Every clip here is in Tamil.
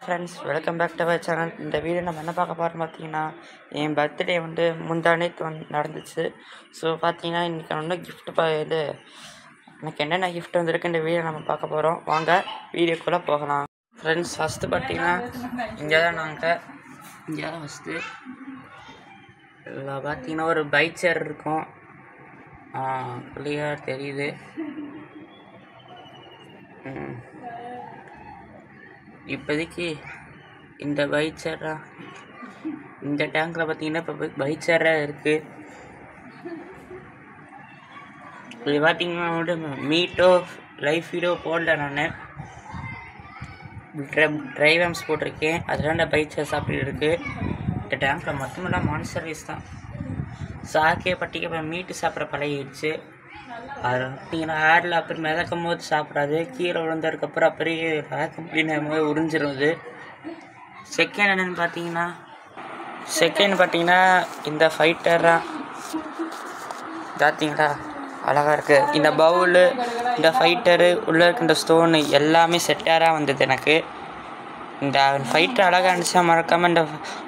Friends, welcome back to our channel. இந்த வீடியோ நம்ம என்ன பார்க்க போகிறோம் பார்த்தீங்கன்னா, என் பர்த்டே வந்து முந்தானேத்து நடந்துச்சு. ஸோ பார்த்தீங்கன்னா இன்றைக்கி வந்து இது எனக்கு என்னென்ன கிஃப்ட் வந்திருக்கு இந்த வீடியோ நம்ம பார்க்க போகிறோம். வாங்க வீடியோக்குள்ளே போகலாம். ஃப்ரெண்ட்ஸ், ஃபஸ்ட்டு பார்த்தீங்கன்னா இங்கே தான் ஃபஸ்ட்டு இதில் பார்த்தீங்கன்னா ஒரு பைக் சேர் இருக்கும். கிளியராக தெரியுது. இப்போதைக்கு இந்த பைக் சேரா இந்த டேங்கில் பார்த்தீங்கன்னா இப்போ பைக் சேராக இருக்குது. இது பார்த்தீங்கன்னா வந்து மீட்டோ லைஃப் வீடியோ போடல, நான் ட்ரைவம்ஸ் போட்டிருக்கேன். அதெல்லாம் இந்த பைக் சேர் சாப்பிட்டு இருக்குது. இந்த டேங்கில் மட்டுமெல்லாம் மான்ஸ்டர் ரைஸ் தான். சாக்கே பட்டிக்கு இப்போ மீட்டு சாப்பிட்ற பழகிடுச்சு. அது பார்த்தீங்கன்னா ஆடில் அப்புறம் மிதக்கும் போது சாப்பிடாது, கீழே விழுந்ததுக்கப்புறம் அப்படியே அப்படின்னு உறிஞ்சிடும். இது செகண்ட் பார்த்தீங்கன்னா இந்த ஃபைட்டராக பார்த்தீங்களா அழகாக இருக்குது. இந்த பவுலு, இந்த ஃபைட்டரு, உள்ளே இருக்க இந்த ஸ்டோனு எல்லாமே செட்டாராக வந்தது. எனக்கு இந்த ஃபைட்டர் அழகாக இருந்துச்சா மறக்காமல் இந்த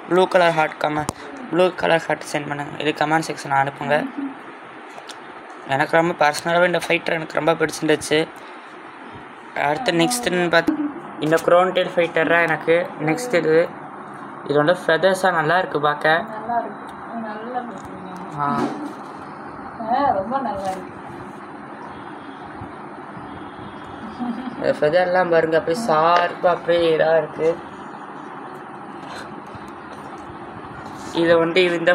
ப்ளூ கலர் ஹார்ட் சென்ட் பண்ணுங்க. இது கமெண்ட் செக்ஷன் அனுப்புங்க. எனக்கு ரொம்ப பர்சனலாகவே இந்த ஃபைட்டர் எனக்கு ரொம்ப பிடிச்சிருந்துச்சு. அடுத்து நெக்ஸ்ட்டுன்னு இந்த க்ரோன்டெயில் ஃபைட்டராக எனக்கு நெக்ஸ்ட் இது வந்து ஃபெதர்ஸாக நல்லா இருக்குது பார்க்க. ரொம்ப நல்லா இருக்கு. ஃபெதர்லாம் பாருங்க, அப்படியே ஷார்ப்பாக அப்படியே இதாக இருக்குது. இதை வந்து இந்த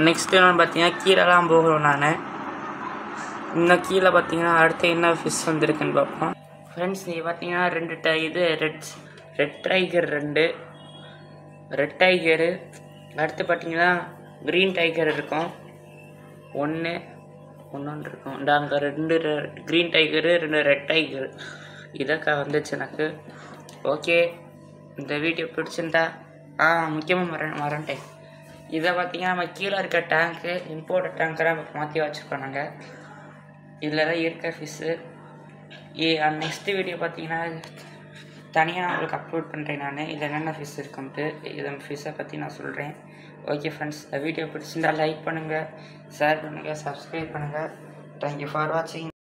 நெக்ஸ்ட்டு பார்த்தீங்கன்னா கீழெல்லாம் போகணும். நான் இன்னும் கீழே பார்த்தீங்கன்னா அடுத்து என்ன ஃபிஷ் வந்துருக்குன்னு பார்ப்போம். ஃப்ரெண்ட்ஸ், நீங்கள் பார்த்தீங்கன்னா ரெட் டைகரு, அடுத்து பார்த்தீங்கன்னா க்ரீன் டைகர் இருக்கும். ஒன்று இருக்கும். இந்த அங்கே 2 க்ரீன் டைகரு, 2 ரெட் டைகரு இதற்கா வந்துச்சு எனக்கு. ஓகே, இந்த வீடியோ பிடிச்சிருந்தா முக்கியமாக மறந்துட்டேன். இதை பார்த்தீங்கன்னா நம்ம கீழே இருக்க டேங்க்கு இம்போர்ட் டேங்கராக மாற்றி வச்சுருக்கோம் நாங்கள். இதில் தான் இருக்க ஃபிஷ்ஷு. நெக்ஸ்ட் வீடியோ பார்த்தீங்கன்னா தனியாக நான் உங்களுக்கு அப்லோட் பண்ணுறேன். நான் இதில் என்னென்ன ஃபிஷ் இருக்குன்ட்டு இதன் ஃபிஷ்ஷை பற்றி நான் சொல்கிறேன். ஓகே ஃப்ரெண்ட்ஸ், இந்த வீடியோ பிடிச்சிருந்தால் லைக் பண்ணுங்கள், ஷேர் பண்ணுங்கள், சப்ஸ்கிரைப் பண்ணுங்கள். தேங்க்யூ ஃபார் வாட்சிங்.